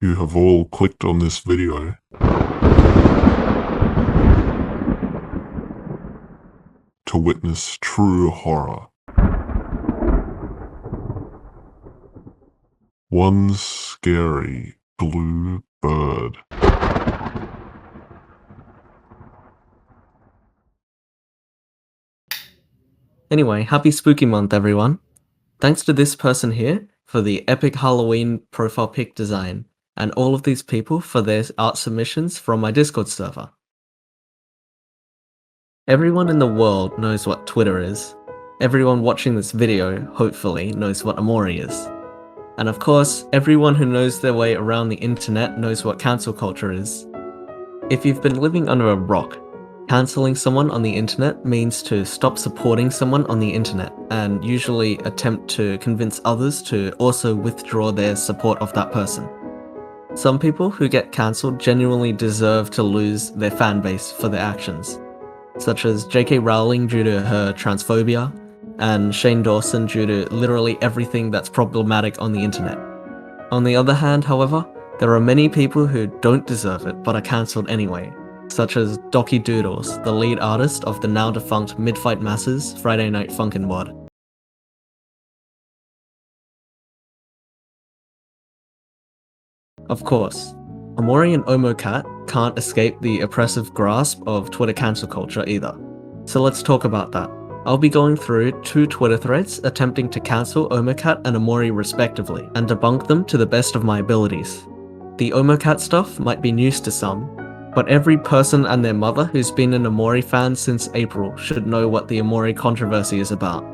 You have all clicked on this video to witness true horror. One scary blue bird. Anyway, happy spooky month, everyone. Thanks to this person here for the epic Halloween profile pic design, and all of these people for their art submissions from my Discord server. Everyone in the world knows what Twitter is. Everyone watching this video, hopefully, knows what Omori is. And of course, everyone who knows their way around the internet knows what cancel culture is. If you've been living under a rock, cancelling someone on the internet means to stop supporting someone on the internet and usually attempt to convince others to also withdraw their support of that person. Some people who get cancelled genuinely deserve to lose their fan base for their actions, such as J.K. Rowling due to her transphobia, and Shane Dawson due to literally everything that's problematic on the internet. On the other hand, however, there are many people who don't deserve it but are cancelled anyway, such as Docky Doodles, the lead artist of the now defunct Mid-Fight Masses Friday Night Funkin' mod. Of course, Omori and Omocat can't escape the oppressive grasp of Twitter cancel culture either. So let's talk about that. I'll be going through 2 Twitter threads attempting to cancel Omocat and Omori respectively, and debunk them to the best of my abilities. The Omocat stuff might be news to some, but every person and their mother who's been an Omori fan since April should know what the Omori controversy is about.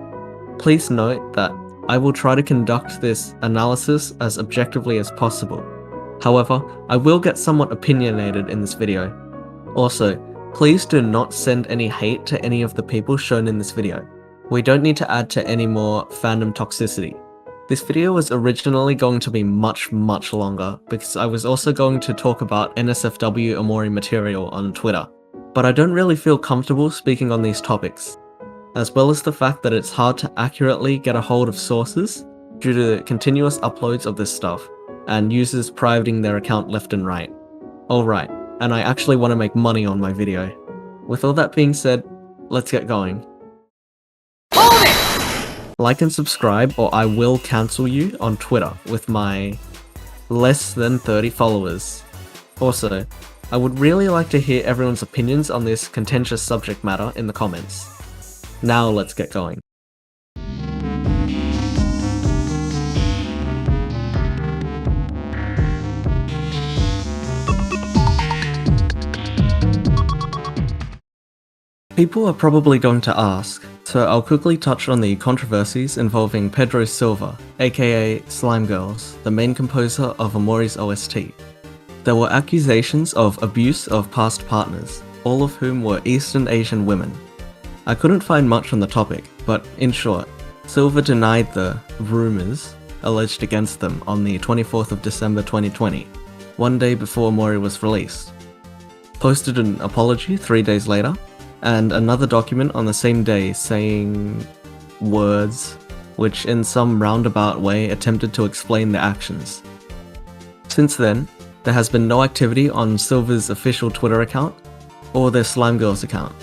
Please note that I will try to conduct this analysis as objectively as possible. However, I will get somewhat opinionated in this video. Also, please do not send any hate to any of the people shown in this video. We don't need to add to any more fandom toxicity. This video was originally going to be much longer because I was also going to talk about NSFW Omori material on Twitter, but I don't really feel comfortable speaking on these topics, as well as the fact that it's hard to accurately get a hold of sources due to continuous uploads of this stuff and users privating their account left and right. Alright, and I actually want to make money on my video. With all that being said, let's get going. Hold it! Like and subscribe or I will cancel you on Twitter with my less than 30 followers. Also, I would really like to hear everyone's opinions on this contentious subject matter in the comments. Now let's get going. People are probably going to ask, so I'll quickly touch on the controversies involving Pedro Silva, aka Slime Girls, the main composer of Omori's OST. There were accusations of abuse of past partners, all of whom were Eastern Asian women. I couldn't find much on the topic, but in short, Silva denied the rumors alleged against them on the 24th of December 2020, one day before Omori was released. Posted an apology 3 days later, and another document on the same day saying words which in some roundabout way attempted to explain their actions. Since then, there has been no activity on Silva's official Twitter account or their Slime Girls account.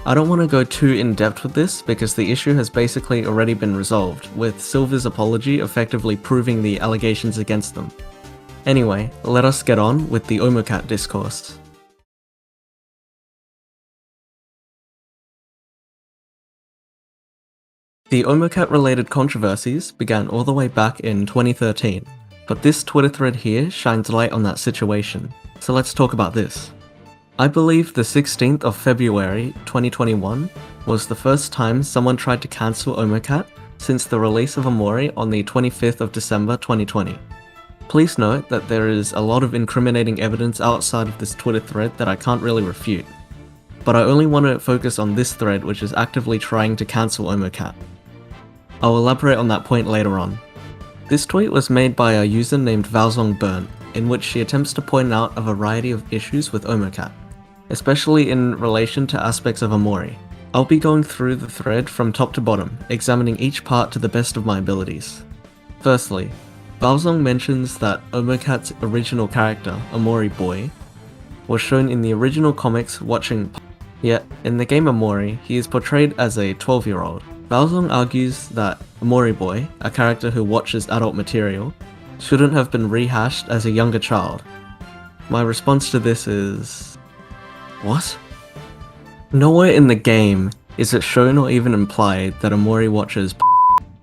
I don't want to go too in depth with this because the issue has basically already been resolved, with Silva's apology effectively proving the allegations against them. Anyway, let us get on with the Omocat discourse. The Omocat-related controversies began all the way back in 2013, but this Twitter thread here shines light on that situation, so let's talk about this. I believe the 16th of February 2021 was the first time someone tried to cancel Omocat since the release of Omori on the 25th of December 2020. Please note that there is a lot of incriminating evidence outside of this Twitter thread that I can't really refute, but I only want to focus on this thread which is actively trying to cancel Omocat. I'll elaborate on that point later on. This tweet was made by a user named Valzong Burn, in which she attempts to point out a variety of issues with Omocat, especially in relation to aspects of Omori. I'll be going through the thread from top to bottom, examining each part to the best of my abilities. Firstly, Balzong mentions that Omocat's original character, Omori Boy, was shown in the original comics watching yet in the game Omori, he is portrayed as a 12-year-old. Balzong argues that Omori Boy, a character who watches adult material, shouldn't have been rehashed as a younger child. My response to this is... what? Nowhere in the game is it shown or even implied that Omori watches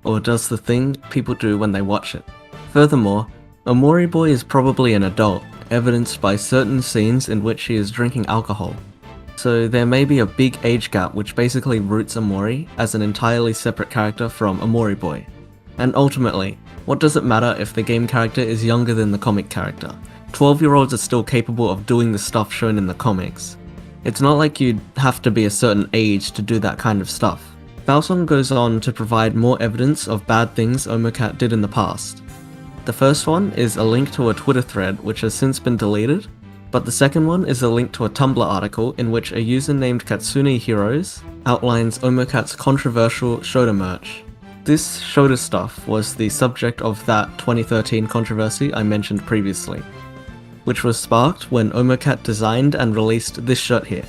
or does the thing people do when they watch it. Furthermore, Omori Boy is probably an adult, evidenced by certain scenes in which he is drinking alcohol. So there may be a big age gap which basically roots Omori as an entirely separate character from Omori Boy. And ultimately, what does it matter if the game character is younger than the comic character? 12-year-olds are still capable of doing the stuff shown in the comics. It's not like you'd have to be a certain age to do that kind of stuff. Balzong goes on to provide more evidence of bad things Omocat did in the past. The first one is a link to a Twitter thread which has since been deleted, but the second one is a link to a Tumblr article in which a user named Katsune Heroes outlines Omocat's controversial Shota merch. This Shota stuff was the subject of that 2013 controversy I mentioned previously, which was sparked when Omocat designed and released this shirt here.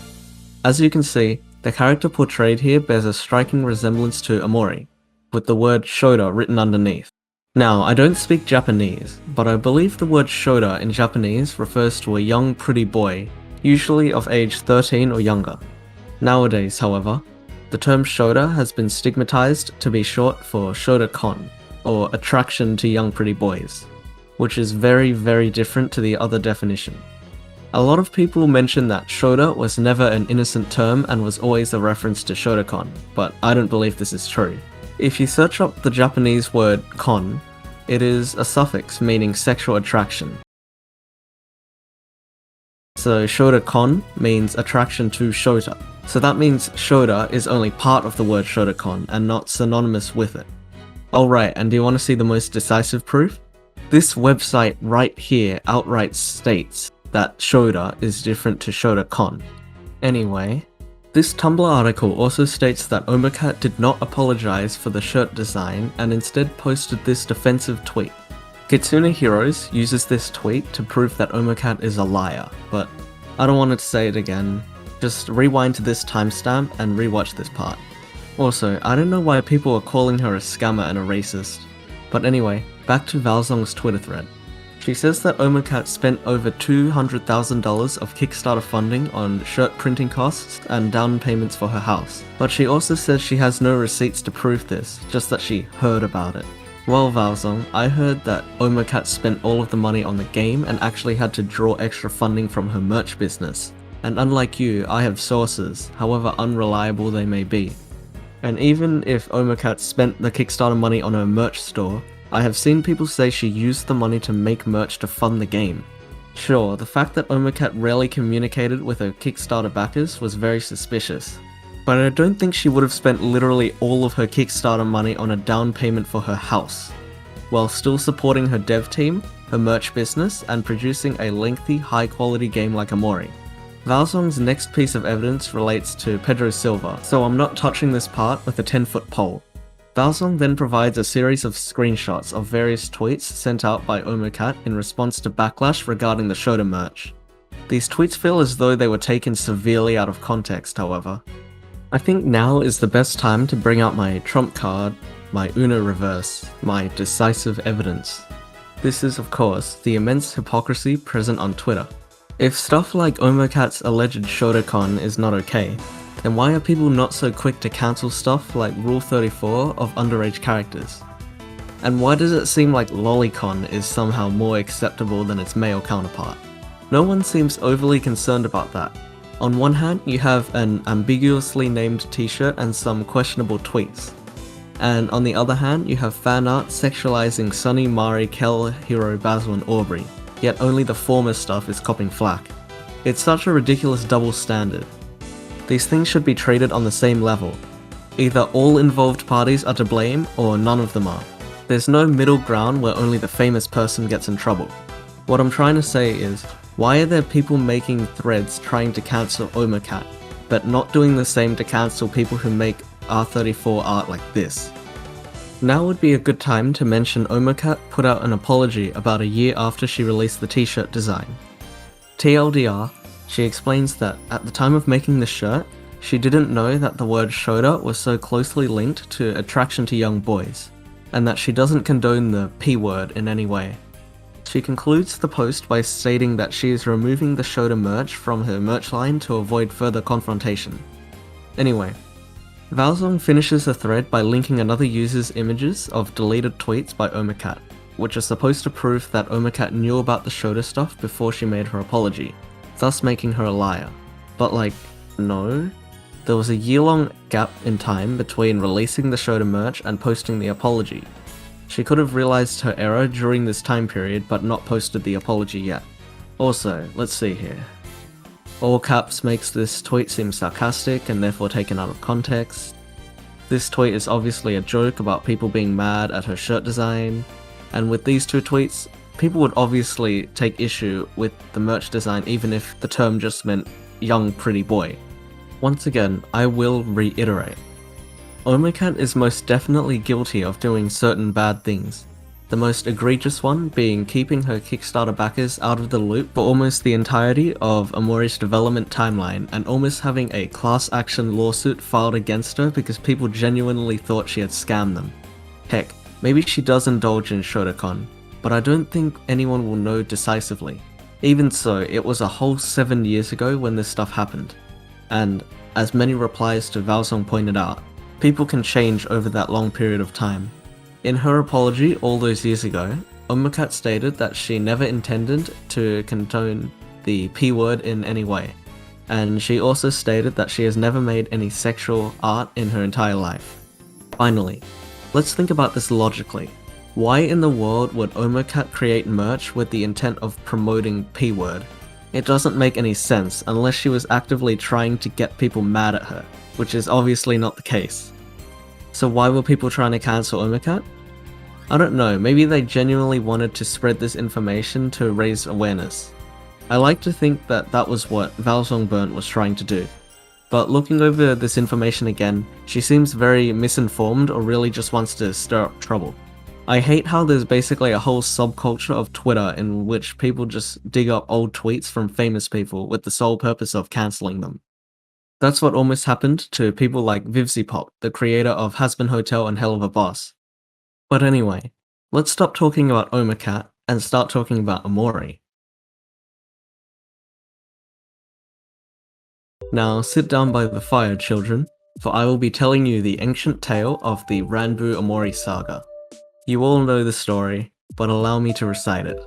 As you can see, the character portrayed here bears a striking resemblance to Omori, with the word Shota written underneath. Now, I don't speak Japanese, but I believe the word Shota in Japanese refers to a young pretty boy, usually of age 13 or younger. Nowadays, however, the term Shota has been stigmatized to be short for Shota-kon, or attraction to young pretty boys, which is very, very different to the other definition. A lot of people mention that Shota was never an innocent term and was always a reference to Shota-kon, but I don't believe this is true. If you search up the Japanese word kon, it is a suffix meaning sexual attraction. So Shota-kon means attraction to Shota. So that means Shota is only part of the word Shota-kon and not synonymous with it. Alright, and do you want to see the most decisive proof? This website right here outright states that Shota is different to Shota-kon. Anyway, this Tumblr article also states that Omocat did not apologize for the shirt design and instead posted this defensive tweet. Kitsune Heroes uses this tweet to prove that Omocat is a liar, but I don't want to say it again. Just rewind to this timestamp and rewatch this part. Also, I don't know why people are calling her a scammer and a racist. But anyway, back to Balzong's Twitter thread. She says that Omocat spent over $200,000 of Kickstarter funding on shirt printing costs and down payments for her house. But she also says she has no receipts to prove this, just that she heard about it. Well, Balzong, I heard that Omocat spent all of the money on the game and actually had to draw extra funding from her merch business. And unlike you, I have sources, however unreliable they may be. And even if Omocat spent the Kickstarter money on her merch store, I have seen people say she used the money to make merch to fund the game. Sure, the fact that Omocat rarely communicated with her Kickstarter backers was very suspicious, but I don't think she would have spent literally all of her Kickstarter money on a down payment for her house, while still supporting her dev team, her merch business, and producing a lengthy, high-quality game like Omori. Balzong's next piece of evidence relates to Pedro Silva, so I'm not touching this part with a 10-foot pole. Balzong then provides a series of screenshots of various tweets sent out by Omocat in response to backlash regarding the Shota merch. These tweets feel as though they were taken severely out of context, however. I think now is the best time to bring out my trump card, my Uno reverse, my decisive evidence. This is, of course, the immense hypocrisy present on Twitter. If stuff like Omocat's alleged Shota-con is not okay, then why are people not so quick to cancel stuff like Rule 34 of underage characters? And why does it seem like Lolicon is somehow more acceptable than its male counterpart? No one seems overly concerned about that. On one hand, you have an ambiguously named t-shirt and some questionable tweets. And on the other hand, you have fan art sexualizing Sunny, Mari, Kel, Hiro, Basil and Aubrey, yet only the former stuff is copping flack. It's such a ridiculous double standard. These things should be treated on the same level. Either all involved parties are to blame, or none of them are. There's no middle ground where only the famous person gets in trouble. What I'm trying to say is, why are there people making threads trying to cancel Omocat, but not doing the same to cancel people who make R34 art like this? Now would be a good time to mention Omocat put out an apology about a year after she released the t-shirt design. TLDR, she explains that at the time of making the shirt, she didn't know that the word shota was so closely linked to attraction to young boys, and that she doesn't condone the P word in any way. She concludes the post by stating that she is removing the shota merch from her merch line to avoid further confrontation. Anyway, Valzong finishes the thread by linking another user's images of deleted tweets by Omocat, which are supposed to prove that Omocat knew about the shota stuff before she made her apology, thus making her a liar. But no. There was a year-long gap in time between releasing the shota merch and posting the apology. She could have realized her error during this time period but not posted the apology yet. Also, let's see here. All caps makes this tweet seem sarcastic and therefore taken out of context. This tweet is obviously a joke about people being mad at her shirt design, and with these two tweets, people would obviously take issue with the merch design even if the term just meant young pretty boy. Once again, I will reiterate. Omocat is most definitely guilty of doing certain bad things, the most egregious one being keeping her Kickstarter backers out of the loop for almost the entirety of Omori's development timeline and almost having a class action lawsuit filed against her because people genuinely thought she had scammed them. Heck, maybe she does indulge in Shotokan, but I don't think anyone will know decisively. Even so, it was a whole 7 years ago when this stuff happened. And, as many replies to Valsong pointed out, people can change over that long period of time. In her apology all those years ago, Omocat stated that she never intended to condone the P word in any way, and she also stated that she has never made any sexual art in her entire life. Finally, let's think about this logically. Why in the world would Omocat create merch with the intent of promoting P word? It doesn't make any sense unless she was actively trying to get people mad at her, which is obviously not the case. So why were people trying to cancel Omocat? I don't know, maybe they genuinely wanted to spread this information to raise awareness. I like to think that that was what Valzong Burnt was trying to do. But looking over this information again, she seems very misinformed or really just wants to stir up trouble. I hate how there's basically a whole subculture of Twitter in which people just dig up old tweets from famous people with the sole purpose of cancelling them. That's what almost happened to people like VivzyPop, the creator of Hazbin Hotel and Hell of a Boss. But anyway, let's stop talking about Omocat and start talking about Omori. Now sit down by the fire, children, for I will be telling you the ancient tale of the Ranbu Omori saga. You all know the story, but allow me to recite it.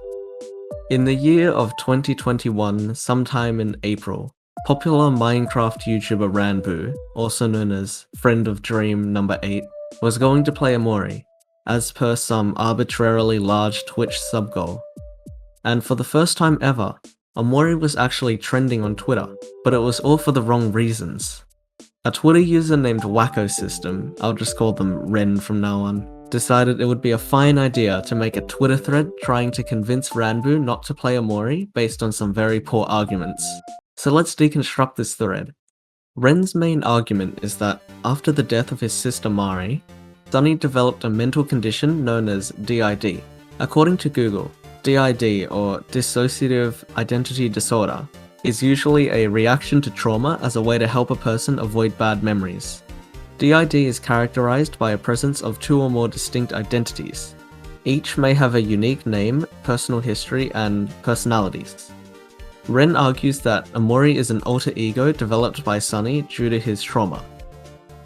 In the year of 2021, sometime in April, popular Minecraft YouTuber Ranbu, also known as Friend of Dream number 8, was going to play Omori, as per some arbitrarily large Twitch sub-goal. And for the first time ever, Omori was actually trending on Twitter, but it was all for the wrong reasons. A Twitter user named Wakkosystem, I'll just call them Ren from now on, decided it would be a fine idea to make a Twitter thread trying to convince Ranbu not to play Omori based on some very poor arguments. So let's deconstruct this thread. Ren's main argument is that after the death of his sister Mari, Sunny developed a mental condition known as DID. According to Google, DID, or Dissociative Identity Disorder, is usually a reaction to trauma as a way to help a person avoid bad memories. DID is characterized by a presence of 2 or more distinct identities. Each may have a unique name, personal history, and personalities. Ren argues that Omori is an alter ego developed by Sunny due to his trauma.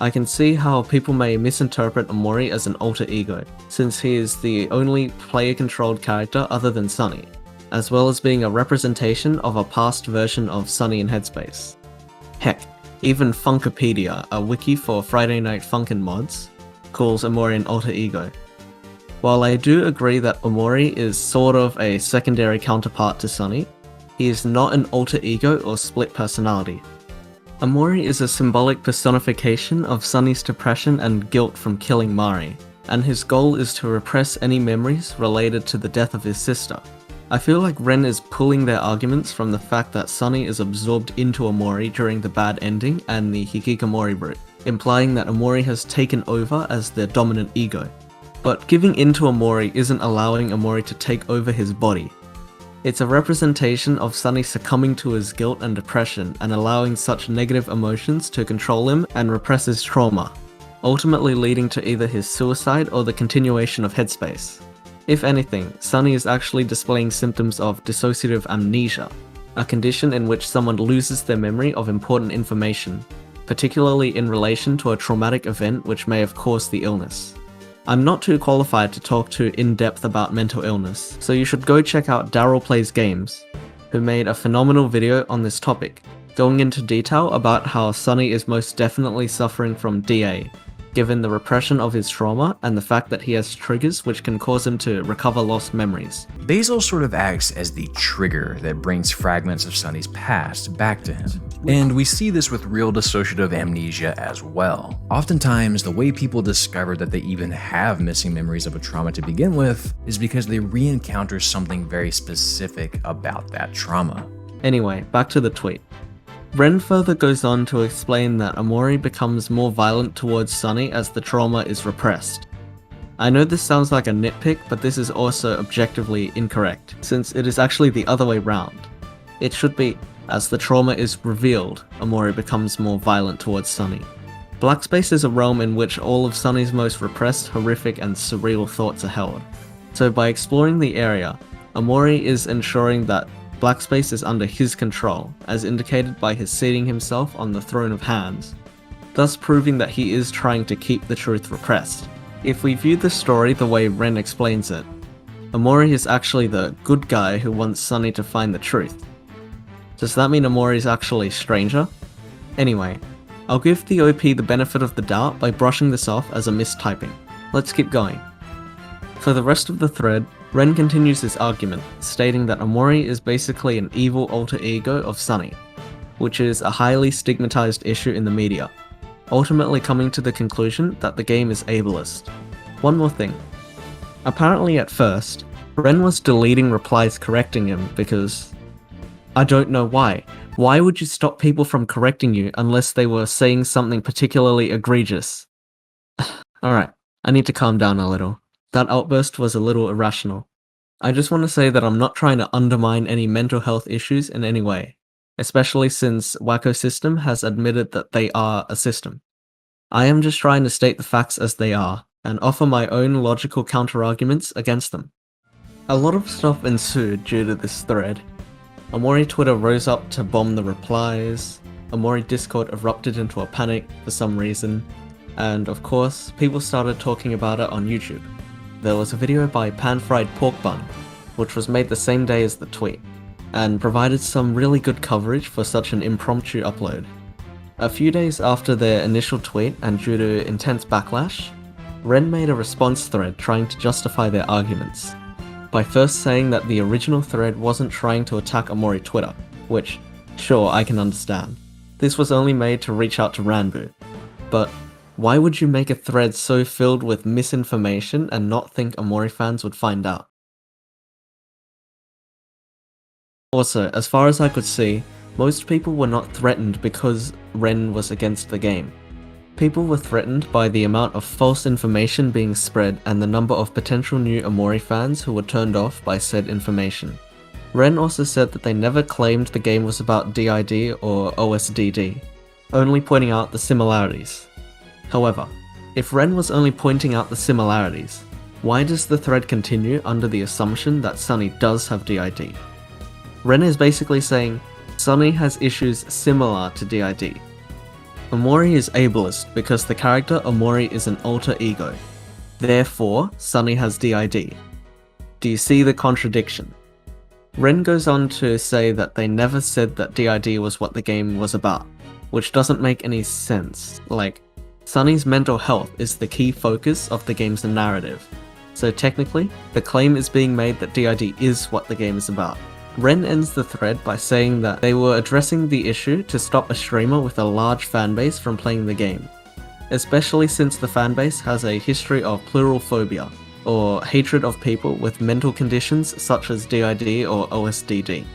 I can see how people may misinterpret Omori as an alter ego, since he is the only player-controlled character other than Sunny, as well as being a representation of a past version of Sunny in Headspace. Heck, even Funkopedia, a wiki for Friday Night Funkin' mods, calls Omori an alter ego. While I do agree that Omori is sort of a secondary counterpart to Sunny, he is not an alter ego or split personality. Omori is a symbolic personification of Sunny's depression and guilt from killing Mari, and his goal is to repress any memories related to the death of his sister. I feel like Ren is pulling their arguments from the fact that Sunny is absorbed into Omori during the bad ending and the Hikikomori route, implying that Omori has taken over as their dominant ego. But giving in to Omori isn't allowing Omori to take over his body. It's a representation of Sunny succumbing to his guilt and depression and allowing such negative emotions to control him and repress his trauma, ultimately leading to either his suicide or the continuation of Headspace. If anything, Sunny is actually displaying symptoms of dissociative amnesia, a condition in which someone loses their memory of important information, particularly in relation to a traumatic event which may have caused the illness. I'm not too qualified to talk too in-depth about mental illness, so you should go check out Daryl Plays Games, who made a phenomenal video on this topic, going into detail about how Sunny is most definitely suffering from DA, given the repression of his trauma and the fact that he has triggers which can cause him to recover lost memories. Basil sort of acts as the trigger that brings fragments of Sunny's past back to him. And we see this with real dissociative amnesia as well. Oftentimes, the way people discover that they even have missing memories of a trauma to begin with is because they re-encounter something very specific about that trauma. Anyway, back to the tweet. Ren further goes on to explain that Omori becomes more violent towards Sunny as the trauma is repressed. I know this sounds like a nitpick, but this is also objectively incorrect, since it is actually the other way round. It should be, as the trauma is revealed, Omori becomes more violent towards Sunny. Blackspace is a realm in which all of Sunny's most repressed, horrific, and surreal thoughts are held. So by exploring the area, Omori is ensuring that Blackspace is under his control, as indicated by his seating himself on the throne of hands, thus proving that he is trying to keep the truth repressed. If we view the story the way Ren explains it, Omori is actually the good guy who wants Sunny to find the truth. Does that mean Omori is actually Stranger? Anyway, I'll give the OP the benefit of the doubt by brushing this off as a mistyping. Let's keep going. For the rest of the thread, Ren continues his argument, stating that Omori is basically an evil alter ego of Sunny, which is a highly stigmatized issue in the media, ultimately coming to the conclusion that the game is ableist. One more thing. Apparently at first, Ren was deleting replies correcting him because... I don't know why. Why would you stop people from correcting you unless they were saying something particularly egregious? Alright, I need to calm down a little. That outburst was a little irrational. I just want to say that I'm not trying to undermine any mental health issues in any way, especially since Wakkosystem has admitted that they are a system. I am just trying to state the facts as they are, and offer my own logical counterarguments against them. A lot of stuff ensued due to this thread. Omori Twitter rose up to bomb the replies, Omori Discord erupted into a panic for some reason, and of course, people started talking about it on YouTube. There was a video by Pan-Fried Pork Bun, which was made the same day as the tweet, and provided some really good coverage for such an impromptu upload. A few days after their initial tweet and due to intense backlash, Ren made a response thread trying to justify their arguments, by first saying that the original thread wasn't trying to attack Omori Twitter, which, sure, I can understand. This was only made to reach out to Ranbu, but why would you make a thread so filled with misinformation and not think Omori fans would find out? Also, as far as I could see, most people were not threatened because Ren was against the game. People were threatened by the amount of false information being spread and the number of potential new Omori fans who were turned off by said information. Ren also said that they never claimed the game was about DID or OSDD, only pointing out the similarities. However, if Ren was only pointing out the similarities, why does the thread continue under the assumption that Sunny does have DID? Ren is basically saying, Sunny has issues similar to DID. Omori is ableist because the character Omori is an alter ego. Therefore, Sunny has DID. Do you see the contradiction? Ren goes on to say that they never said that DID was what the game was about, which doesn't make any sense. Like, Sunny's mental health is the key focus of the game's narrative, so technically, the claim is being made that DID is what the game is about. Ren ends the thread by saying that they were addressing the issue to stop a streamer with a large fanbase from playing the game, especially since the fanbase has a history of plural phobia, or hatred of people with mental conditions such as DID or OSDD.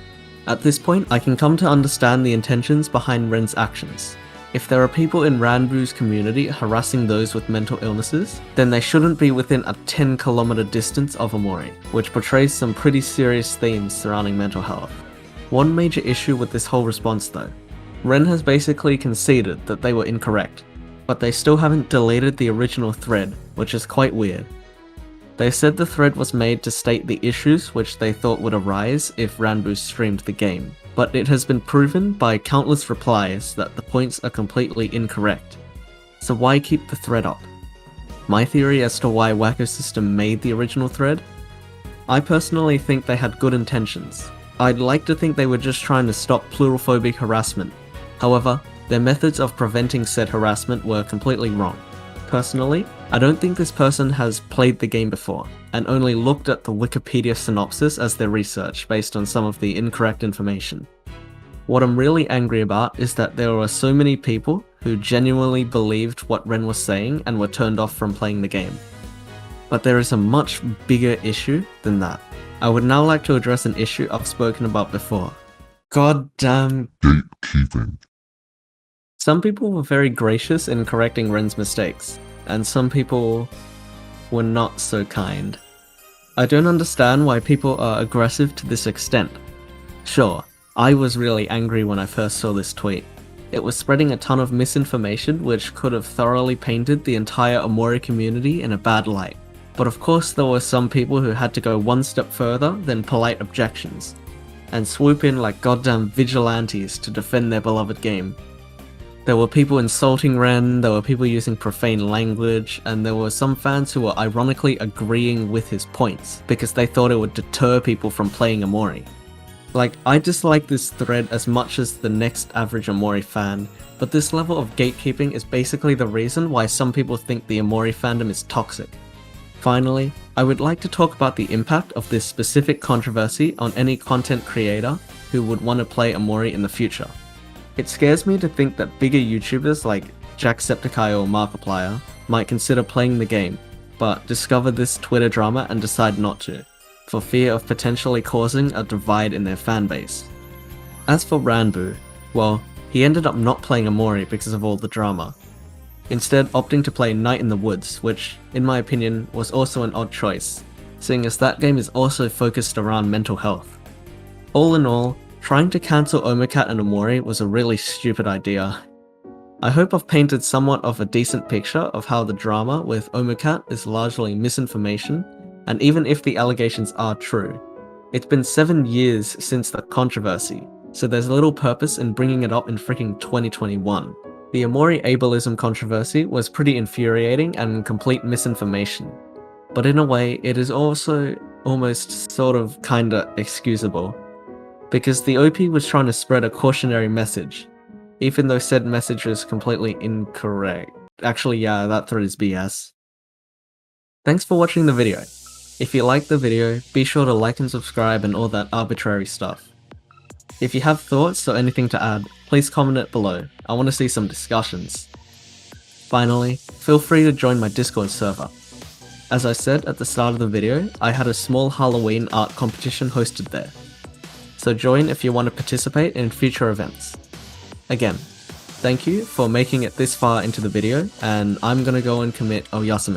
At this point, I can come to understand the intentions behind Ren's actions. If there are people in Ranbu's community harassing those with mental illnesses, then they shouldn't be within a 10-kilometer distance of Omori, which portrays some pretty serious themes surrounding mental health. One major issue with this whole response though, Ren has basically conceded that they were incorrect, but they still haven't deleted the original thread, which is quite weird. They said the thread was made to state the issues which they thought would arise if Ranbu streamed the game, but it has been proven by countless replies that the points are completely incorrect. So why keep the thread up? My theory as to why Wakkosystem made the original thread? I personally think they had good intentions. I'd like to think they were just trying to stop pluralphobic harassment. However, their methods of preventing said harassment were completely wrong. Personally, I don't think this person has played the game before, and only looked at the Wikipedia synopsis as their research based on some of the incorrect information. What I'm really angry about is that there were so many people who genuinely believed what Ren was saying and were turned off from playing the game. But there is a much bigger issue than that. I would now like to address an issue I've spoken about before. Goddamn Gatekeeping. Some people were very gracious in correcting Ren's mistakes, and some people were not so kind. I don't understand why people are aggressive to this extent. Sure, I was really angry when I first saw this tweet. It was spreading a ton of misinformation which could have thoroughly painted the entire Omori community in a bad light. But of course there were some people who had to go one step further than polite objections, and swoop in like goddamn vigilantes to defend their beloved game. There were people insulting Ren, there were people using profane language, and there were some fans who were ironically agreeing with his points because they thought it would deter people from playing Omori. Like, I dislike this thread as much as the next average Omori fan, but this level of gatekeeping is basically the reason why some people think the Omori fandom is toxic. Finally, I would like to talk about the impact of this specific controversy on any content creator who would want to play Omori in the future. It scares me to think that bigger YouTubers like Jacksepticeye or Markiplier might consider playing the game, but discover this Twitter drama and decide not to, for fear of potentially causing a divide in their fanbase. As for Ranbu, well, he ended up not playing Omori because of all the drama, instead opting to play Night in the Woods, which, in my opinion, was also an odd choice, seeing as that game is also focused around mental health. All in all, trying to cancel Omocat and Omori was a really stupid idea. I hope I've painted somewhat of a decent picture of how the drama with Omocat is largely misinformation, and even if the allegations are true, it's been 7 years since the controversy, so there's little purpose in bringing it up in freaking 2021. The Omori ableism controversy was pretty infuriating and complete misinformation, but in a way it is also almost sort of kinda excusable, because the OP was trying to spread a cautionary message, even though said message was completely incorrect. Actually, yeah, that thread is BS. Thanks for watching the video. If you liked the video, be sure to like and subscribe and all that arbitrary stuff. If you have thoughts or anything to add, please comment it below. I want to see some discussions. Finally, feel free to join my Discord server. As I said at the start of the video, I had a small Halloween art competition hosted there, so join if you want to participate in future events. Again, thank you for making it this far into the video, and I'm gonna go and commit Oyasumi.